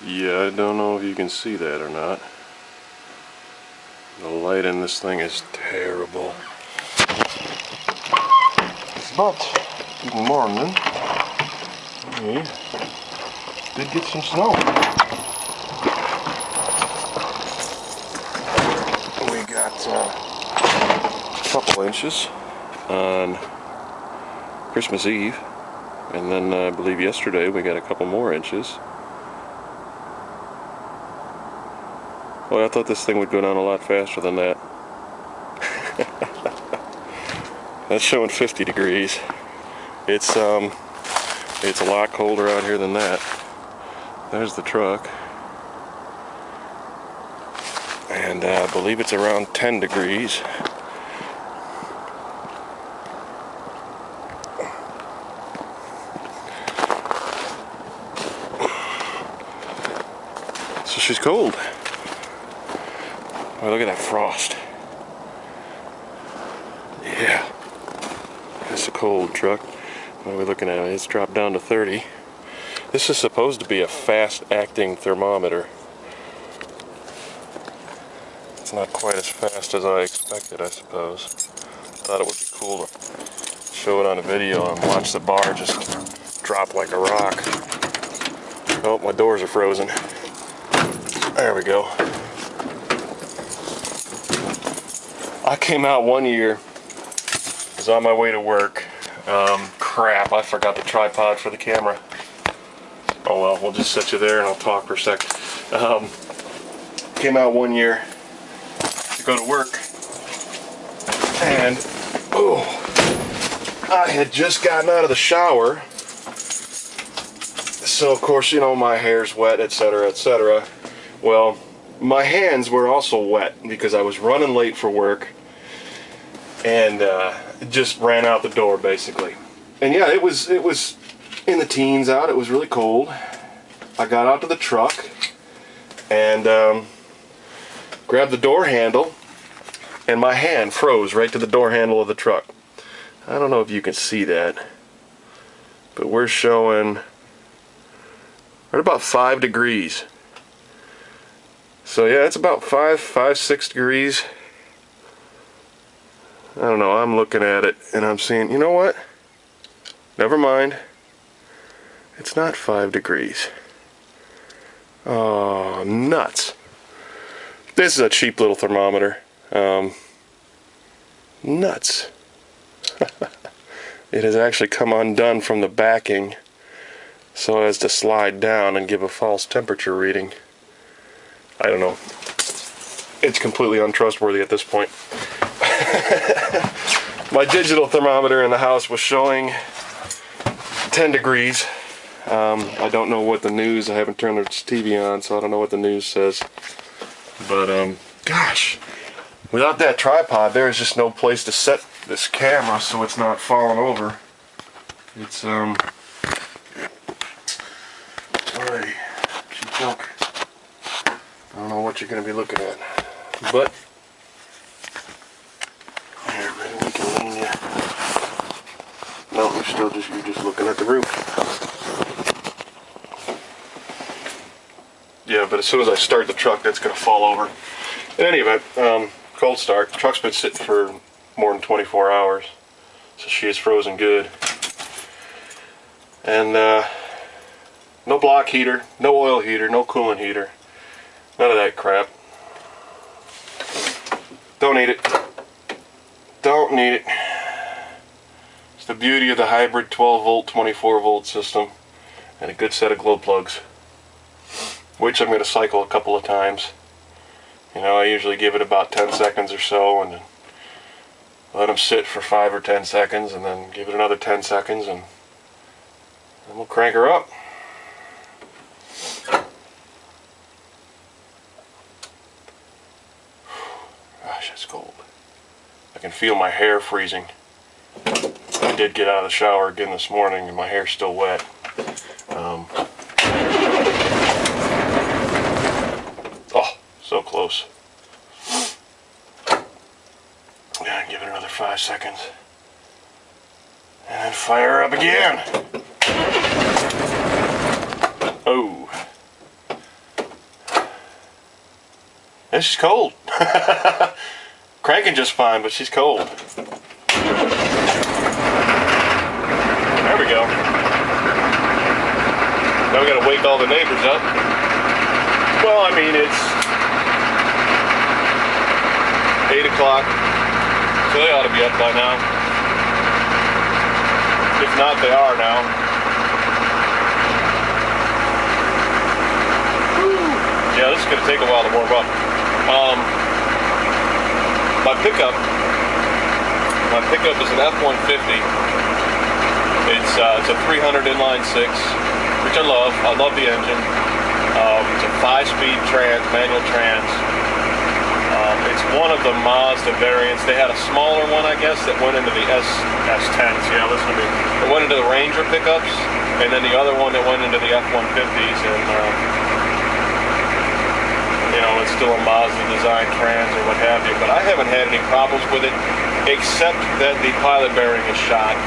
Yeah, I don't know if you can see that or not. The light in this thing is terrible. But, good morning. We did get some snow. We got a couple inches on Christmas Eve. And then I believe yesterday we got a couple more inches. Well, I thought this thing would go down a lot faster than that. That's showing 50 degrees. It's a lot colder out here than that. There's the truck. And I believe it's around 10 degrees. So she's cold. Oh, look at that frost. Yeah. That's a cold truck. What are we looking at? It's dropped down to 30. This is supposed to be a fast-acting thermometer. It's not quite as fast as I expected, I suppose. Thought it would be cool to show it on a video and watch the bar just drop like a rock. Oh, my doors are frozen. There we go. I came out one year, was on my way to work. Crap, I forgot the tripod for the camera. Oh well, we'll just set you there and I'll talk for a sec. Came out one year to go to work, and I had just gotten out of the shower. So of course, you know, my hair's wet, etc., etc. Well, my hands were also wet because I was running late for work and just ran out the door basically. And yeah, it was in the teens out. It was really cold. I got out to the truck and grabbed the door handle, and my hand froze right to the door handle of the truck. I don't know if you can see that, but we're showing right about 5 degrees. So yeah, it's about 6 degrees. I don't know, I'm looking at it and I'm seeing, you know what? Never mind. It's not 5 degrees. Oh, nuts. This is a cheap little thermometer. Nuts. It has actually come undone from the backing so as to slide down and give a false temperature reading. I don't know. It's completely untrustworthy at this point. My digital thermometer in the house was showing 10 degrees. I don't know what the news, I haven't turned the TV on, so I don't know what the news says. But, gosh, without that tripod, there is just no place to set this camera so it's not falling over. It's, alright, junk. I don't know what you're going to be looking at, but here, maybe we can lean you. No, you're just looking at the roof. Yeah, but as soon as I start the truck, that's going to fall over. In any event, cold start. The truck's been sitting for more than 24 hours, so she is frozen good. And no block heater, no oil heater, no coolant heater. None of that crap. Don't need it. Don't need it. It's the beauty of the hybrid 12 volt, 24 volt system and a good set of glow plugs, which I'm going to cycle a couple of times. You know, I usually give it about 10 seconds or so and then let them sit for 5 or 10 seconds and then give it another 10 seconds and then we'll crank her up. Gosh, it's cold. I can feel my hair freezing. I did get out of the shower again this morning and my hair's still wet. Oh, so close. Yeah, give it another 5 seconds. And then fire up again. Oh. she's cold. Cranking just fine, but she's cold. There we go. Now we gotta wake all the neighbors up. Well, I mean, it's 8 o'clock, so they ought to be up by now. If not, they are now. Yeah, this is going to take a while to warm up. My pickup is an F-150. It's a 300 inline six, which I love. I love the engine. It's a 5-speed manual trans. It's one of the Mazda variants. They had a smaller one, I guess, that went into the S10s. Yeah, listen to me. It went into the Ranger pickups, and then the other one that went into the F-150s, and you know, it's still a Mazda design trans or what have you. But I haven't had any problems with it, except that the pilot bearing is shot.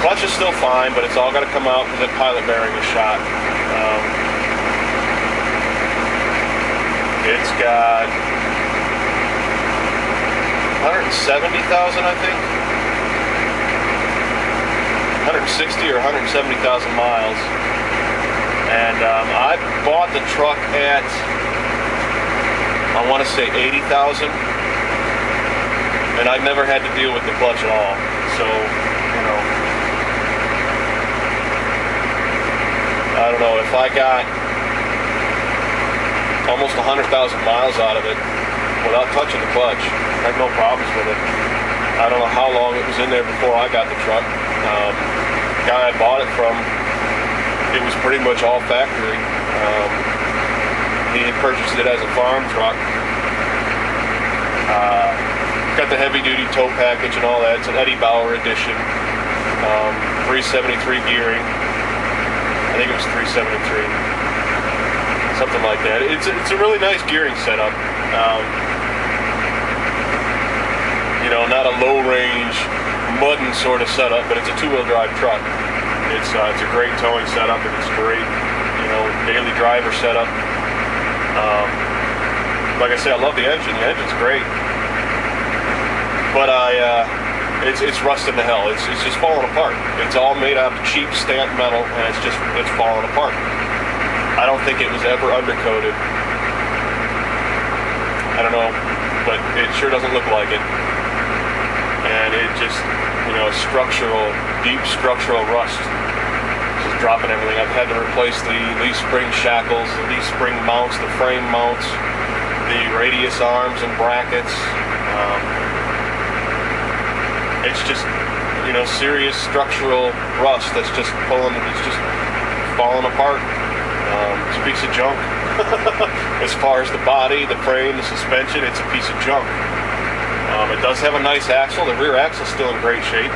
Clutch is still fine, but it's all got to come out because that pilot bearing is shot. It's got 170,000, I think. 160 or 170,000 miles. And I bought the truck at, I want to say 80,000. And I've never had to deal with the clutch at all. So, you know, I don't know, if I got almost 100,000 miles out of it without touching the clutch, I had no problems with it. I don't know how long it was in there before I got the truck. The guy I bought it from, it was pretty much all factory. He had purchased it as a farm truck. Got the heavy-duty tow package and all that. It's an Eddie Bauer edition. 373 gearing. I think it was 373. Something like that. It's a really nice gearing setup. You know, not a low-range, mudding sort of setup, but it's a two-wheel drive truck. It's a great towing setup, and it's great, you know, daily driver setup. Like I say, I love the engine. The engine's great, but it's rusting to hell. It's just falling apart. It's all made out of cheap stamped metal, and it's falling apart. I don't think it was ever undercoated. I don't know, but it sure doesn't look like it. And it just, you know, deep structural rust. Just dropping everything. I've had to replace the leaf spring shackles, the leaf spring mounts, the frame mounts, the radius arms and brackets. It's just, you know, serious structural rust that's just it's just falling apart. It's a piece of junk. As far as the body, the frame, the suspension, it's a piece of junk. It does have a nice axle. The rear axle is still in great shape.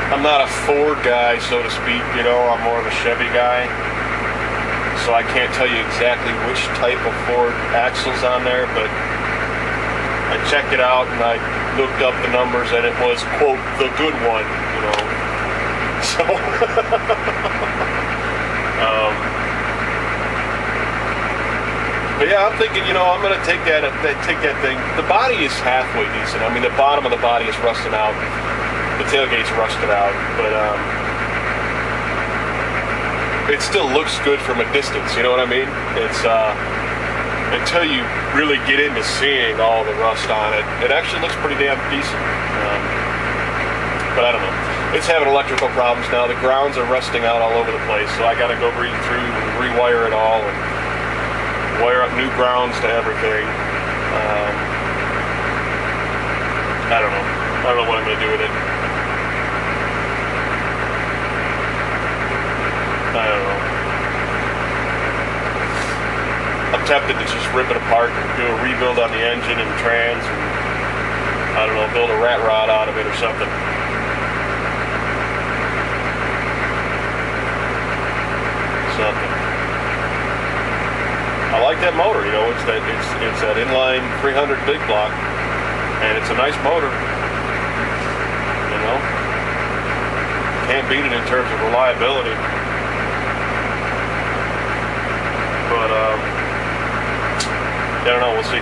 I'm not a Ford guy, so to speak, you know, I'm more of a Chevy guy. So I can't tell you exactly which type of Ford axle's on there, but I checked it out and I looked up the numbers and it was, quote, the good one, you know. So, but yeah, I'm thinking, you know, I'm going to take that thing. The body is halfway decent. I mean, the bottom of the body is rusting out. The tailgate's rusted out, but it still looks good from a distance. You know what I mean? It's until you really get into seeing all the rust on it, it actually looks pretty damn decent. But I don't know. It's having electrical problems now. The grounds are rusting out all over the place, so I got to go read through and rewire it all and wire up new grounds to everything. I don't know. I don't know what I'm going to do with it. I don't know. I'm tempted to just rip it apart and do a rebuild on the engine and trans and, I don't know, build a rat rod out of it or something. I like that motor, you know, it's that inline 300 big block, and it's a nice motor, you know, can't beat it in terms of reliability. But I don't know, we'll see.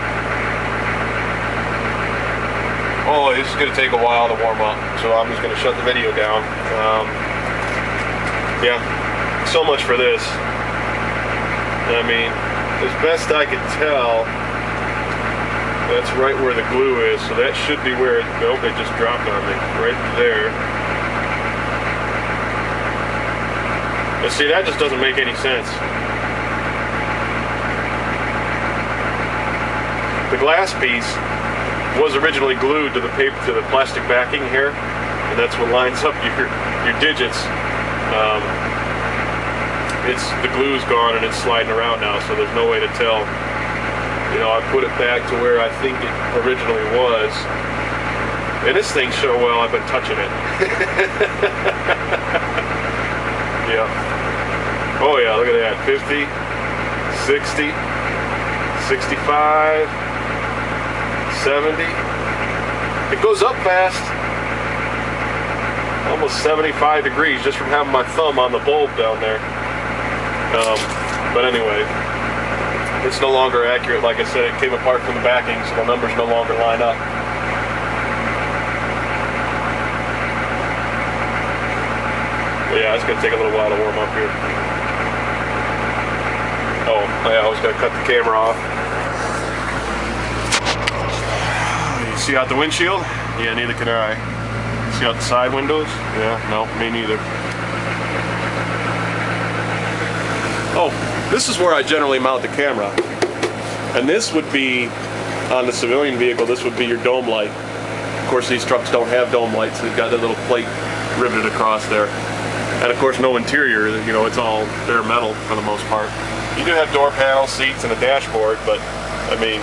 Oh, this is going to take a while to warm up, so I'm just going to shut the video down. Yeah, so much for this. I mean, as best I can tell, that's right where the glue is, so that should be where it, nope, it just dropped on me, right there. But see, that just doesn't make any sense. The glass piece was originally glued to the paper, to the plastic backing here, and that's what lines up your digits. The glue's gone and it's sliding around now, so there's no way to tell. You know, I put it back to where I think it originally was, and this thing sure well I've been touching it. Yeah. Oh yeah, look at that. 50, 60, 65. 70. It goes up fast. Almost 75 degrees just from having my thumb on the bulb down there. But anyway, it's no longer accurate. Like I said, it came apart from the backing, so the numbers no longer line up. But yeah, it's going to take a little while to warm up here. Oh, yeah, I always got to cut the camera off. See out the windshield? Yeah, neither can I. See out the side windows? Yeah, no, me neither. Oh, this is where I generally mount the camera. And this would be, on the civilian vehicle, this would be your dome light. Of course, these trucks don't have dome lights. They've got that little plate riveted across there. And of course, no interior. You know, it's all bare metal for the most part. You do have door panels, seats, and a dashboard, but, I mean,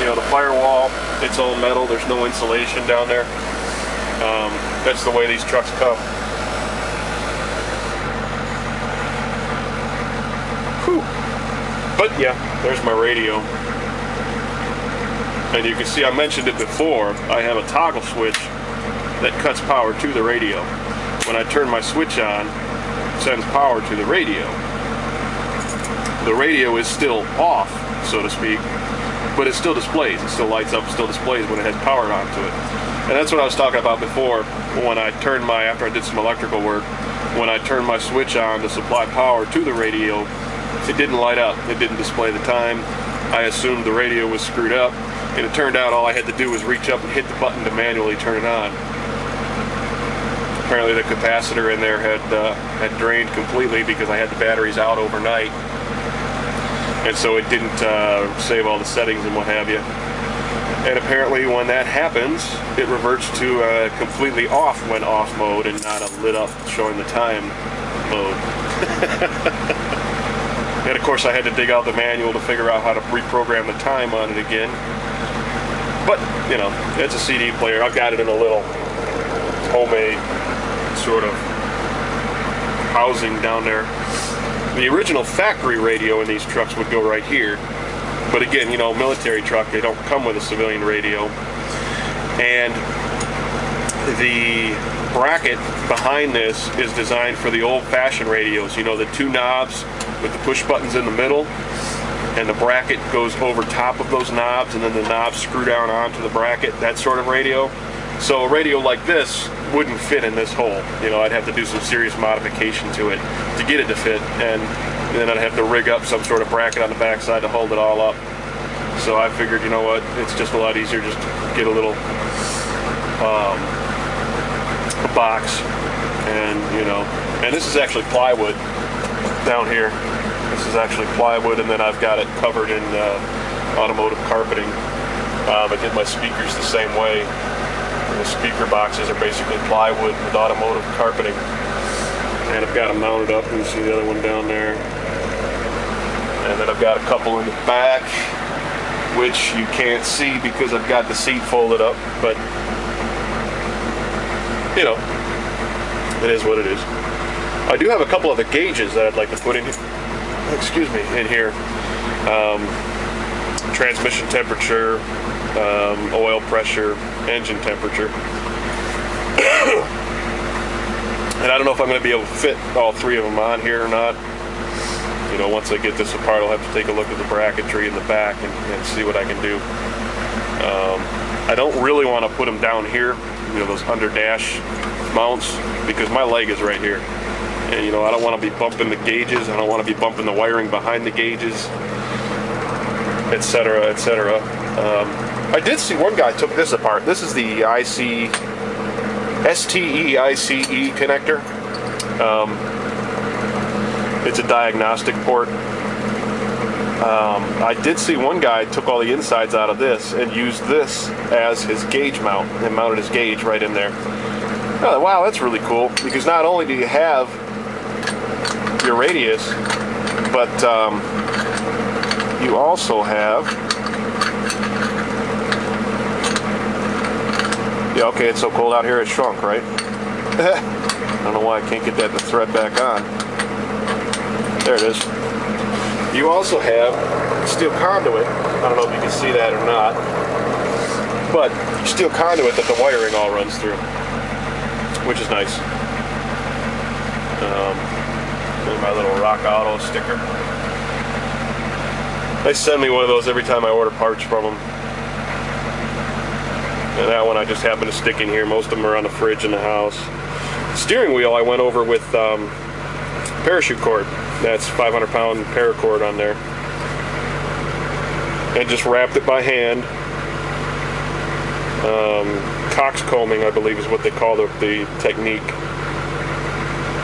you know, the firewall, it's all metal. There's no insulation down there. That's the way these trucks come. Whew. But yeah, there's my radio. And you can see, I mentioned it before, I have a toggle switch that cuts power to the radio. When I turn my switch on, it sends power to the radio. The radio is still off, so to speak, but it still displays. It still lights up, still displays when it has power onto it. And that's what I was talking about before, when I turned my, after I did some electrical work, when I turned my switch on to supply power to the radio, it didn't light up. It didn't display the time. I assumed the radio was screwed up, and it turned out all I had to do was reach up and hit the button to manually turn it on. Apparently the capacitor in there had drained completely because I had the batteries out overnight. And so it didn't save all the settings and what have you. And apparently when that happens, it reverts to completely off when off mode and not a lit up showing the time mode. And of course I had to dig out the manual to figure out how to reprogram the time on it again. But, you know, it's a CD player. I've got it in a little homemade sort of housing down there. The original factory radio in these trucks would go right here. But again, you know, military truck, they don't come with a civilian radio. And the bracket behind this is designed for the old-fashioned radios. You know, the two knobs with the push buttons in the middle, and the bracket goes over top of those knobs, and then the knobs screw down onto the bracket, that sort of radio. So a radio like this wouldn't fit in this hole. You know, I'd have to do some serious modification to it to get it to fit, and then I'd have to rig up some sort of bracket on the backside to hold it all up. So I figured, you know what, it's just a lot easier just to get a little box, and you know, and this is actually plywood down here. This is actually plywood, and then I've got it covered in automotive carpeting. I did my speakers the same way. The speaker boxes are basically plywood with automotive carpeting. And I've got them mounted up. You can see the other one down there. And then I've got a couple in the back, which you can't see because I've got the seat folded up. But, you know, it is what it is. I do have a couple of the gauges that I'd like to put in, excuse me, in here. Transmission temperature, oil pressure, engine temperature. And I don't know if I'm going to be able to fit all three of them on here or not. You know, once I get this apart, I'll have to take a look at the bracketry in the back and see what I can do. I don't really want to put them down here, you know, those under dash mounts, because my leg is right here. And, you know, I don't want to be bumping the gauges. I don't want to be bumping the wiring behind the gauges, etc., etc. I did see one guy took this apart. This is the STE ICE connector. It's a diagnostic port. I did see one guy took all the insides out of this and used this as his gauge mount and mounted his gauge right in there. Oh, wow, that's really cool, because not only do you have your radius, but you also have, yeah, okay, it's so cold out here it shrunk, right? I don't know why I can't get that thread back on. There it is. You also have steel conduit. I don't know if you can see that or not, but steel conduit that the wiring all runs through, which is nice. And my little Rock Auto sticker. They send me one of those every time I order parts from them. And that one I just happen to stick in here. Most of them are on the fridge in the house. Steering wheel I went over with parachute cord. That's 500-pound paracord on there. And just wrapped it by hand. Coxcombing, I believe, is what they call the technique.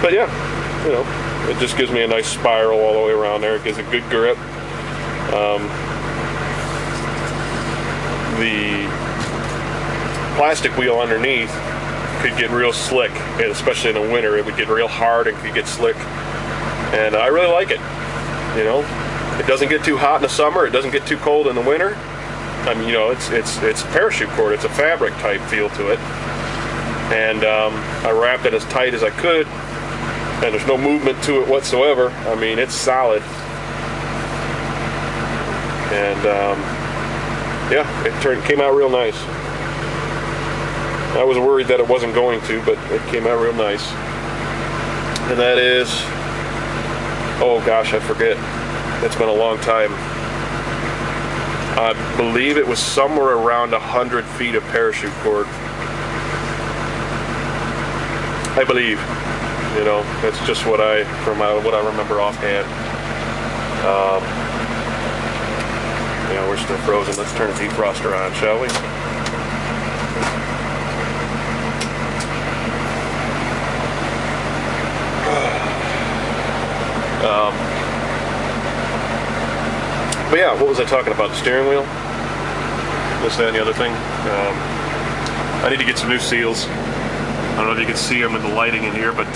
But yeah, you know, it just gives me a nice spiral all the way around there. It gives a good grip. The plastic wheel underneath could get real slick, and especially in the winter, it would get real hard and could get slick. And I really like it. You know, it doesn't get too hot in the summer. It doesn't get too cold in the winter. I mean, you know, it's parachute cord. It's a fabric type feel to it. And I wrapped it as tight as I could, and there's no movement to it whatsoever. I mean, it's solid. And yeah, it came out real nice. I was worried that it wasn't going to, but it came out real nice. And that is, oh gosh, I forget. It's been a long time. I believe it was somewhere around 100 feet of parachute cord. I believe. You know, that's just what I remember offhand. Yeah, we're still frozen. Let's turn the defroster on, shall we? But yeah, what was I talking about? The steering wheel? This, that, and the other thing. I need to get some new seals. I don't know if you can see them in the lighting in here, but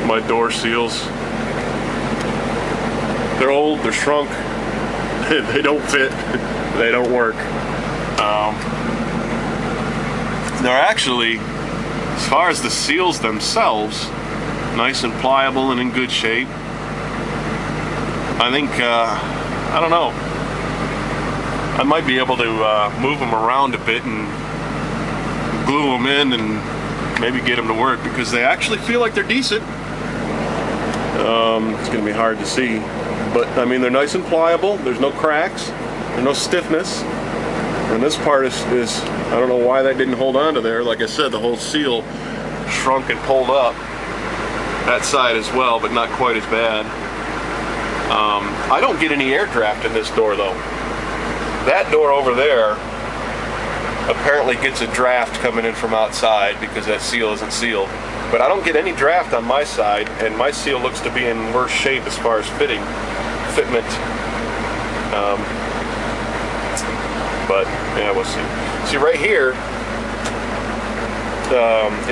my door seals, they're old, they're shrunk, they don't fit, they don't work. They're actually, as far as the seals themselves, nice and pliable and in good shape. I think, I don't know, I might be able to move them around a bit and glue them in and maybe get them to work, because they actually feel like they're decent. It's going to be hard to see, but I mean, they're nice and pliable. There's no cracks, there's no stiffness, and this part is I don't know why that didn't hold on to there. Like I said, the whole seal shrunk and pulled up. That side as well, but not quite as bad. I don't get any air draft in this door though. That door over there apparently gets a draft coming in from outside because that seal isn't sealed. But I don't get any draft on my side, and my seal looks to be in worse shape as far as fitment. But yeah, we'll see. See, right here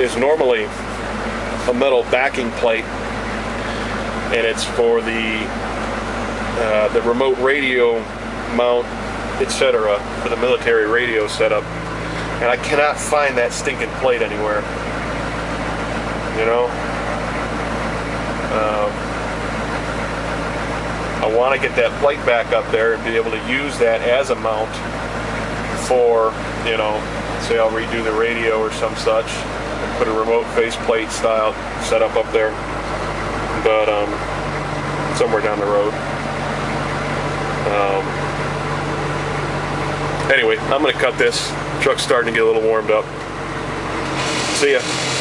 is normally a metal backing plate, and it's for the remote radio mount, etc., for the military radio setup. And I cannot find that stinking plate anywhere. You know? I want to get that plate back up there and be able to use that as a mount for, you know, say I'll redo the radio or some such, and put a remote faceplate style setup up there. But somewhere down the road. Anyway, I'm going to cut this. Truck's starting to get a little warmed up. See ya.